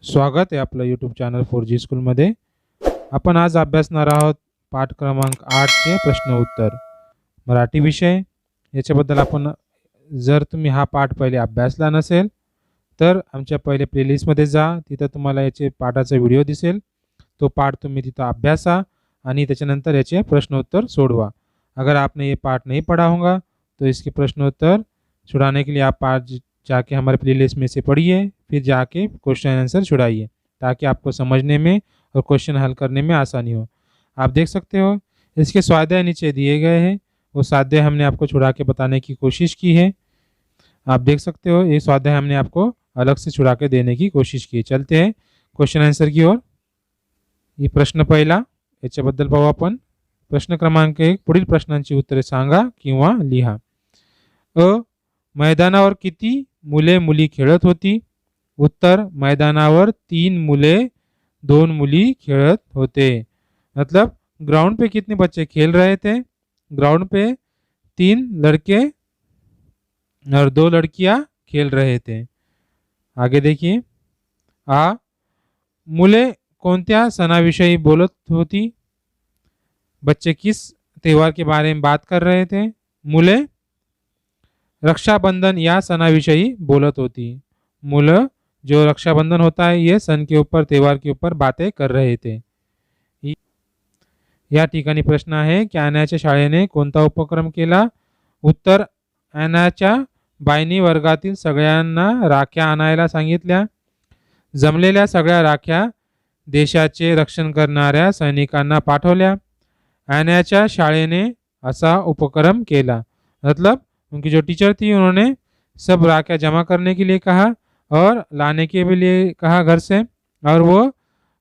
स्वागत आहे आपलं यूट्यूब चॅनल 4G स्कूलमध्ये. आपण आज अभ्यासणार आहोत पाठ क्रमांक 8 चे प्रश्न उत्तर मराठी विषय. याच्याबद्दल आपण जर तुम्ही हा पाठ पहिले अभ्यासला नसेल तर आमच्या पहिले प्लेलिस्टमध्ये जा, तिथं तुम्हाला याचे पाठाचा व्हिडिओ दिसेल. तो पाठ तुम्ही तिथं अभ्यासा आणि त्याच्यानंतर याचे प्रश्न उत्तर सोडवा. अगर आपने ये पाठ नहीं पढ़ा होगा तो इसके प्रश्न उत्तर छुड़ाने के लिए आप पाठ जाके हमारे प्लेलिस्ट में से पढ़िए, फिर जाके क्वेश्चन आंसर छुड़ाइए ताकि आपको समझने में और क्वेश्चन हल करने में आसानी हो. आप देख सकते हो इसके स्वाध्याय नीचे दिए गए हैं, वो स्वाध्याय हमने आपको छुड़ा के बताने की कोशिश की है. आप देख सकते हो ये स्वाध्याय हमने आपको अलग से छुड़ा के देने की कोशिश की. चलते हैं क्वेश्चन आंसर की ओर. ये प्रश्न पहिला याच्याबद्दल पाहू आपण. प्रश्न क्रमांक 1, पुढील प्रश्नांची उत्तरे सांगा किंवा लिहा. अ, मैदानावर किती मुले मुली खेळत होती? उत्तर, मैदानावर 3 मुले 2 मुली खेळत होते. मतलब ग्राउंड पे कितने बच्चे खेल रहे थे? ग्राउंड पे 3 लड़के और 2 लड़कियां खेल रहे थे. आगे देखिए. आ, मुले कोणत्या सणाविषयी बोलत होती? बच्चे किस त्योहार के बारे में बात कर रहे थे? मुले रक्षाबंधन या सणाविषयी बोलत होती. मुलं जो रक्षाबंधन होता है ये सन के ऊपर, त्योहार के ऊपर बातें कर रहे थे. या ठिकाणी प्रश्न आहे की ॲनाच्या शाळेने कोणता उपक्रम केला? उत्तर, ॲनाच्या बाईंनी वर्गातील सगळ्यांना राख्या आणायला सांगितल्या. जमलेल्या सगळ्या राख्या देशाचे रक्षण करणाऱ्या सैनिकांना पाठवल्या. ॲनाच्या शाळेने ऐसा उपक्रम केला. मतलब उनकी जो टीचर थी उन्होंने सब राखियाँ जमा करने के लिए कहा और लाने के भी लिए कहा घर से. और वो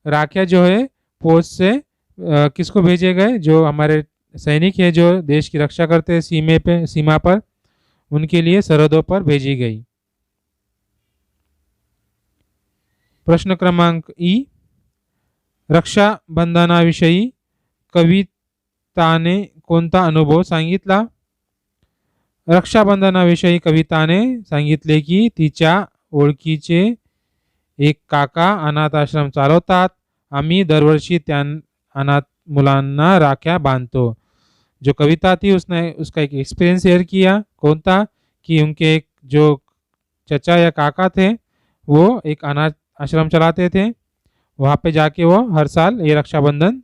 राखियाँ जो है पोस्ट से किसको भेजे गए? जो हमारे सैनिक हैं जो देश की रक्षा करते हैं सीमा पर, उनके लिए सरहदों पर भेजी गई. प्रश्न क्रमांक ई, रक्षाबंधनाविषयी कविताने कोणता अनुभव सांगितला? रक्षाबंधनाविषयी कविताने सांगितले की तिच्या ओळखीचे एक काका अनाथ आश्रम चालवतात. आम्ही दरवर्षी त्या अनाथ मुलांना राख्या बांधतो. जो कविता थी उसका एक एक्सपीरियंस शेयर किया. कौन कि उनके एक जो चचा या काका थे वो एक अनाथ आश्रम चलाते थे. वहाँ पे जाके वो हर साल ये रक्षाबंधन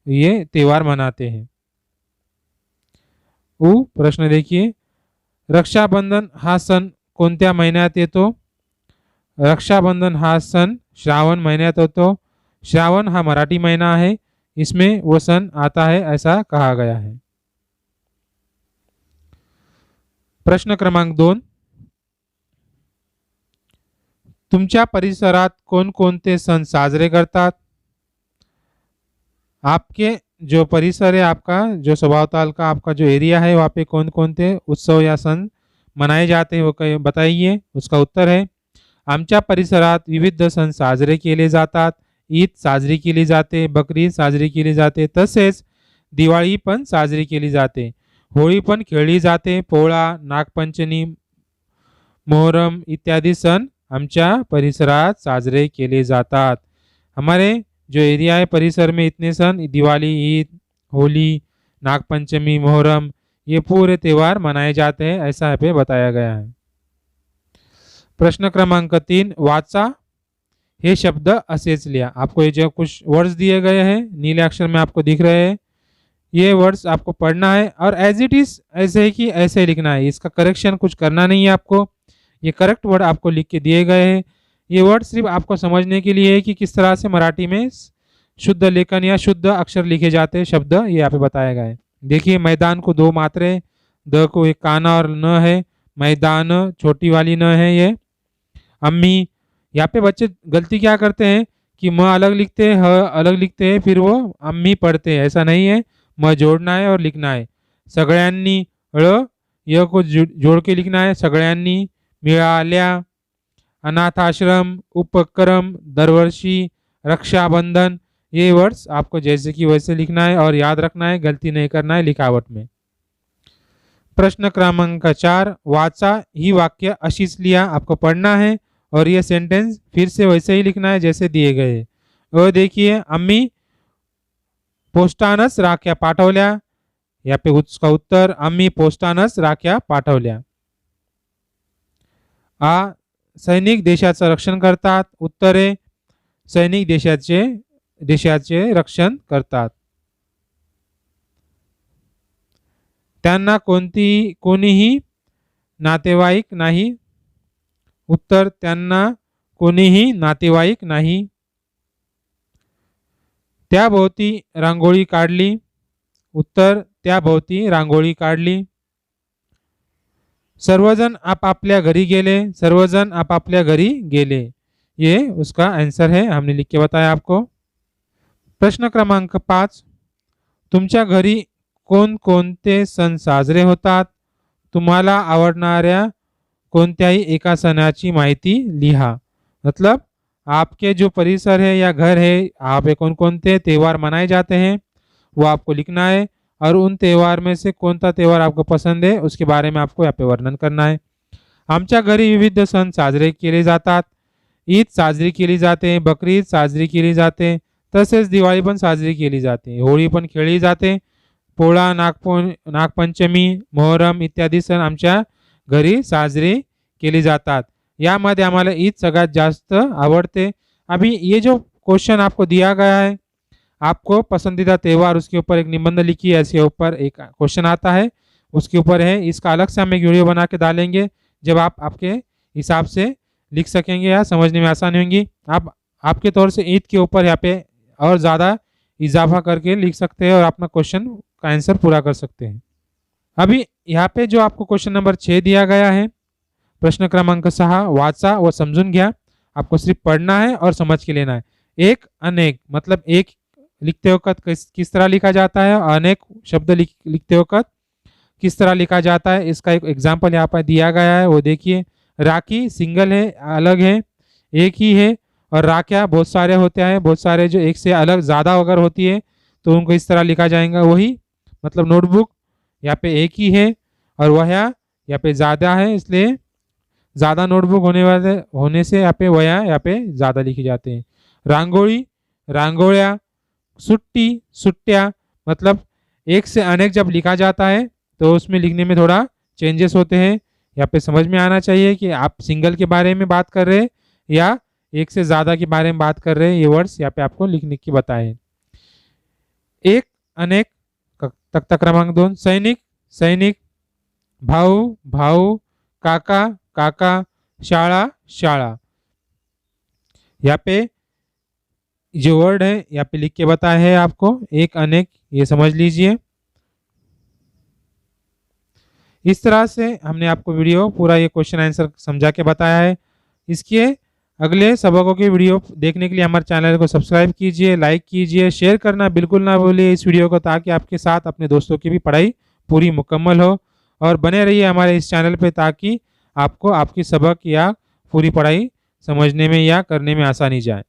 ये त्योहार मनाते हैं. प्रश्न देखिए. रक्षाबंधन हा सण कोणत्या महिन्यात येतो? रक्षाबंधन हा सण श्रावण महिन्यात होतो. श्रावण हा मराठी महीना है, इसमें वो सन आता है ऐसा कहा गया है. प्रश्न क्रमांक 2, तुमच्या परिसरात कोणकोणते सण साजरे करतात? आपके जो परिसर है, आपका जो स्वभावताल का आपका जो एरिया है, वहाँ पे कौन कौन से उत्सव या सण मनाए जाते हैं वो बताइए. उसका उत्तर है, आमच्या परिसरात विविध सण साजरे केले जातात. ईद साजरी केली जाते, बकरी साजरी केली जाते, तसेच दिवाळी पण साजरी केली जाते. होळी पण खेळली जाते. पोळा, नागपंचमी, मोहरम इत्यादि सण आमच्या परिसरात साजरे केले जातात. हमारे जो एरिया है परिसर में इतने सन, दिवाली, ईद, होली, नागपंचमी, मोहरम, ये पूरे त्योहार मनाए जाते हैं ऐसा यहाँ पे बताया गया है. प्रश्न क्रमांक 3, वाचा ये शब्द असेच लिया. आपको ये जो कुछ वर्ड्स दिए गए हैं नीले अक्षर में आपको दिख रहे हैं, ये वर्ड्स आपको पढ़ना है और एज इट इज ऐसे ही कि ऐसे ही लिखना है. इसका करेक्शन कुछ करना नहीं है आपको. ये करेक्ट वर्ड आपको लिख के दिए गए हैं. ये वर्ड सिर्फ आपको समझने के लिए है कि किस तरह से मराठी में शुद्ध लेखन या शुद्ध अक्षर लिखे जाते हैं. शब्द ये यहाँ पे बताया गया है. देखिए, मैदान को 2 मात्रे, द को एक काना और न है. मैदान छोटी वाली न है ये. अम्मी, यहाँ पे बच्चे गलती क्या करते हैं कि म अलग लिखते हैं, ह अलग लिखते हैं, फिर वो अम्मी पढ़ते हैं. ऐसा नहीं है, म जोड़ना है और लिखना है. सगळ्यांनी, ळ य को जोड़ के लिखना है. सगळ्यांनी, मिळाल्या, अनाथ आश्रम, उपक्रम, दरवर्षी, रक्षाबंधन, ये वर्ड्स आपको जैसे कि वैसे लिखना है और याद रखना है, गलती नहीं करना है लिखावट में. प्रश्न क्रमांक 4, वाचा ही वाक्य अशीच लिहा. आपको पढ़ना है और ये सेंटेंस फिर से वैसे ही लिखना है जैसे दिए गए। और देखिए, अम्मी पोस्टानच राख्या पाठवल्या। यहाँ पे उसका उत्तर, आम्ही पोस्टानच राख्या पाठवल्या। आ, सैनिक देशाचं रक्षण करतात। उत्तर आहे, सैनिक देशाचे रक्षण करतात। त्यांना कोणीही नातेवाईक नाही। उत्तर, त्यांना कोणीही नातेवाईक नाही। त्याभोवती रांगोळी काढली। उत्तर, त्याभोवती रांगोळी काढली। सर्वजण आपापल्या घरी गेले। सर्वजण आपापल्या घरी गेले। ये उसका आंसर है, हमने लिख के बताया आपको। प्रश्न क्रमांक 5, तुमच्या घरी कोणकोणते सण साजरे होतात? तुम्हाला आवडणाऱ्या कोणत्याही एका सणाची माहिती लिहा। मतलब आपके जो परिसर है या घर है, यहाँ पे कौन कौन से त्यौहार मनाए जाते हैं वो आपको लिखना है, और उन त्यौहार में से कौन सा त्यौहार आपको पसंद है उसके बारे में आपको यहाँ पे वर्णन करना है। आमच्या घरी विविध सण साजरे केले जातात। ईद साजरी केली जाते, बकरी ईद साजरी केली जाते, तसेच दिवाळी पण साजरी केली जाते, होळी पण खेळली जाते, पोळा, नागपंचमी, मोहरम इत्यादी सण आमच्या घरी साजरी केली जातात। यामध्ये आम्हाला ईद सगळ्यात जास्त आवड़ते। अभी ये जो क्वेश्चन आपको दिया गया है, आपको पसंदीदा त्यौहार, उसके ऊपर एक निबंध लिखिए। इसके ऊपर एक क्वेश्चन आता है, उसके ऊपर है, इसका अलग से हम एक वीडियो बना के डालेंगे, जब आप आपके हिसाब से लिख सकेंगे या समझने में आसानी होगी। आप आपके तौर से ईद के ऊपर यहाँ पे और ज़्यादा इजाफा करके लिख सकते हैं और अपना क्वेश्चन का आंसर पूरा कर सकते हैं। अभी यहाँ पे जो आपको क्वेश्चन नंबर 6 दिया गया है, प्रश्न क्रमांक 6, वाचा व समझून घ्या। आपको सिर्फ पढ़ना है और समझ के लेना है। एक अनेक मतलब एक लिखते वक्त किस तरह लिखा जाता है, अनेक शब्द लिखते वक्त किस तरह लिखा जाता है, इसका एक एग्जाम्पल यहाँ पर दिया गया है, वो देखिए। राखी सिंगल है, अलग है, एक ही है, और राखियाँ बहुत सारे होते हैं, बहुत सारे जो एक से अलग ज़्यादा अगर होती है तो उनको इस तरह लिखा जाएगा। वही मतलब नोटबुक यहाँ पे एक ही है, और वह यहाँ पे ज़्यादा है, इसलिए ज़्यादा नोटबुक होने से यहाँ पे वया यहाँ पे ज़्यादा लिखे जाते हैं। रांगोली, रांगोलिया, सुट्टी, सुट्टिया, मतलब एक से अनेक जब लिखा जाता है तो उसमें लिखने में थोड़ा चेंजेस होते हैं। यहाँ पे समझ में आना चाहिए कि आप सिंगल के बारे में बात कर रहे हैं या एक से ज़्यादा के बारे में बात कर रहे हैं। ये वर्ड्स यहाँ पे आपको लिखने की बताए। एक, अनेक, तख्ता क्रमांक 2, सैनिक, सैनिक, भाऊ, भाऊ, काका, काका, शाला, शाला। यहाँ पे जो वर्ड है यहाँ पे लिख के बताया है आपको, एक, अनेक, ये समझ लीजिए। इस तरह से हमने आपको वीडियो पूरा ये क्वेश्चन आंसर समझा के बताया है। इसके अगले सबकों की वीडियो देखने के लिए हमारे चैनल को सब्सक्राइब कीजिए, लाइक कीजिए, शेयर करना बिल्कुल ना भूलिए इस वीडियो को, ताकि आपके साथ अपने दोस्तों की भी पढ़ाई पूरी मुकम्मल हो। और बने रहिए हमारे इस चैनल पे, ताकि आपको आपकी सबक या पूरी पढ़ाई समझने में या करने में आसानी जाए।